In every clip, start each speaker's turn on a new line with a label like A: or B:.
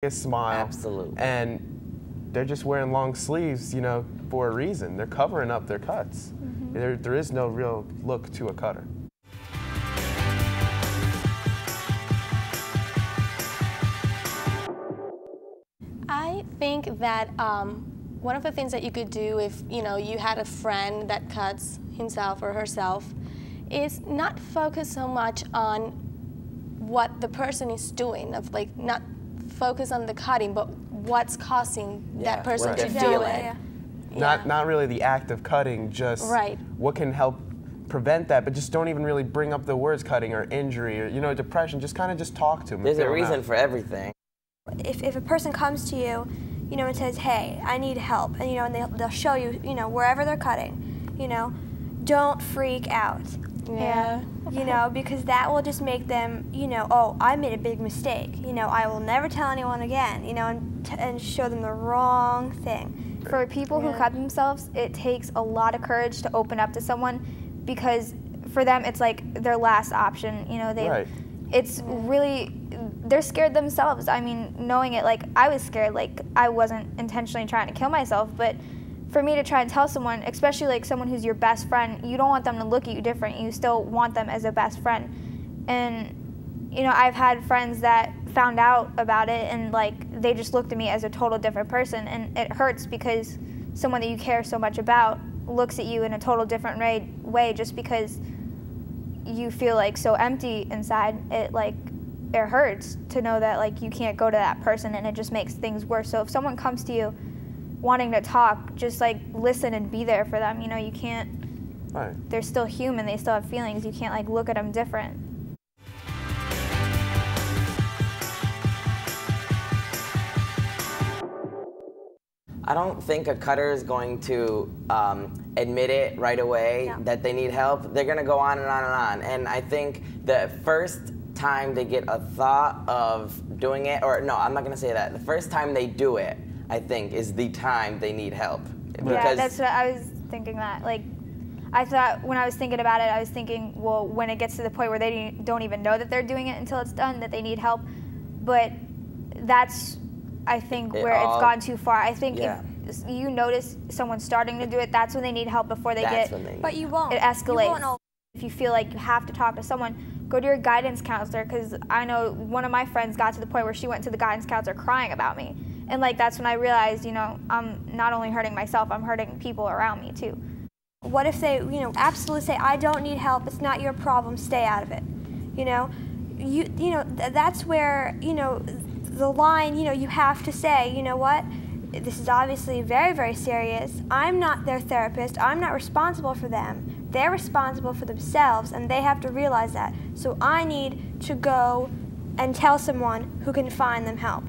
A: a smile.
B: Absolutely.
A: And they're just wearing long sleeves, you know, for a reason. They're covering up their cuts. There is no real look to a cutter.
C: I think that one of the things that you could do if you had a friend that cuts himself or herself is not focus so much on what the person is doing, not focus on the cutting, but what's causing that person to do it.
A: Not really the act of cutting, just what can help prevent that, but just don't even really bring up the words cutting or injury or depression. Just kind of just talk to them.
B: There's a reason for everything.
D: If a person comes to you, and says, "Hey, I need help," and and they'll show you, wherever they're cutting, don't freak out. Because that will just make them, oh, I made a big mistake. I will never tell anyone again. And show them the wrong thing.
E: For people who cut themselves, it takes a lot of courage to open up to someone, because for them it's like their last option. It's really, they're scared themselves. I mean, knowing it, I was scared, I wasn't intentionally trying to kill myself, but for me to try and tell someone, especially someone who's your best friend, you don't want them to look at you different. You still want them as a best friend. And I've had friends that found out about it and they just looked at me as a total different person, and it hurts because someone that you care so much about looks at you in a total different way just because you feel so empty inside. It hurts to know that you can't go to that person, and it just makes things worse. So if someone comes to you wanting to talk, just listen and be there for them. You can't, they're still human, they still have feelings. You can't look at them different.
B: I don't think a cutter is going to admit it right away that they need help. They're going to go on and on and on. And I think the first time they get a thought of doing it, or no, I'm not going to say that. The first time they do it, I think, is the time they need help.
E: Yeah, that's what I was thinking that. I thought when I was thinking about it, I was thinking, well, when it gets to the point where they don't even know that they're doing it until it's done, that they need help. But that's, I think, where it's gone too far. I think if you notice someone starting to do it, that's when they need help before they
D: But you won't.
E: It escalates.
D: You won't.
E: If you feel like you have to talk to someone, go to your guidance counselor, because I know one of my friends got to the point where she went to the guidance counselor crying about me. And that's when I realized, I'm not only hurting myself, I'm hurting people around me too.
D: What if they, absolutely say, "I don't need help, it's not your problem, stay out of it." That's where, the line, you have to say, "You know what? This is obviously very, very serious. I'm not their therapist. I'm not responsible for them. They're responsible for themselves, and they have to realize that. So I need to go and tell someone who can find them help."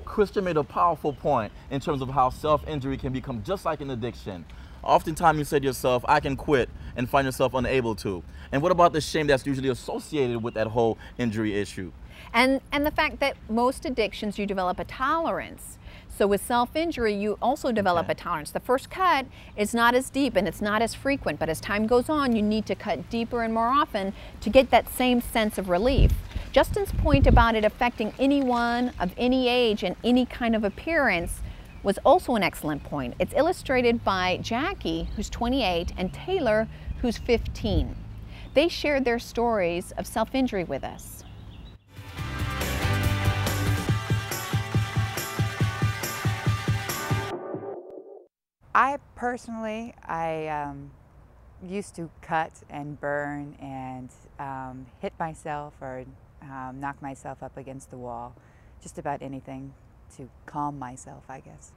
F: Christian made a powerful point in terms of how self-injury can become just like an addiction. Oftentimes you say to yourself, "I can quit," and find yourself unable to. And what about the shame that's usually associated with that whole injury issue?
G: And the fact that most addictions, you develop a tolerance. So with self-injury, you also develop a tolerance. The first cut is not as deep and it's not as frequent, but as time goes on, you need to cut deeper and more often to get that same sense of relief. Justin's point about it affecting anyone of any age and any kind of appearance was also an excellent point. It's illustrated by Jackie, who's 28, and Taylor, who's 15. They shared their stories of self-injury with us.
H: I personally, used to cut and burn and hit myself or knock myself up against the wall, just about anything to calm myself, I guess.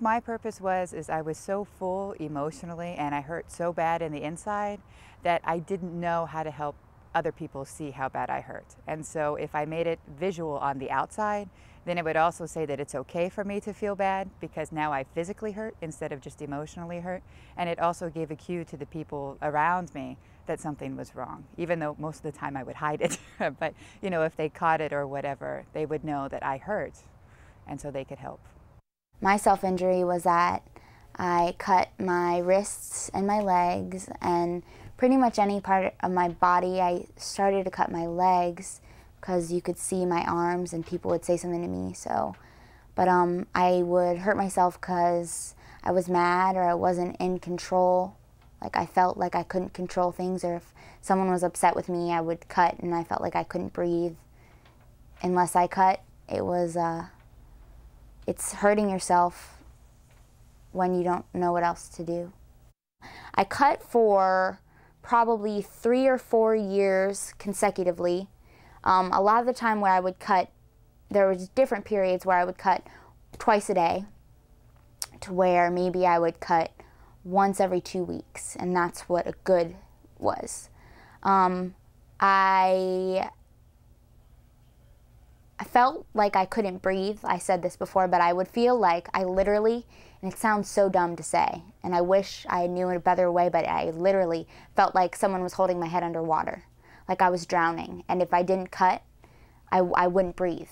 H: My purpose is I was so full emotionally and I hurt so bad in the inside that I didn't know how to help other people see how bad I hurt. And so if I made it visual on the outside, then it would also say that it's okay for me to feel bad because now I physically hurt instead of just emotionally hurt. And it also gave a cue to the people around me that something was wrong, even though most of the time I would hide it. But if they caught it or whatever, they would know that I hurt, and so they could help.
I: My self-injury was that I cut my wrists and my legs and pretty much any part of my body. I started to cut my legs, because you could see my arms and people would say something to me. So, but I would hurt myself because I was mad or I wasn't in control. Like I felt like I couldn't control things, or if someone was upset with me, I would cut and I felt like I couldn't breathe unless I cut. It was, it's hurting yourself when you don't know what else to do. I cut for probably 3 or 4 years consecutively. A lot of the time where I would cut, there was different periods where I would cut twice a day, to where maybe I would cut once every 2 weeks, and that's what a good was. I felt like I couldn't breathe. I said this before, but I would feel like I literally, and it sounds so dumb to say, and I wish I knew a better way, but I literally felt like someone was holding my head underwater, like I was drowning. And if I didn't cut, I wouldn't breathe.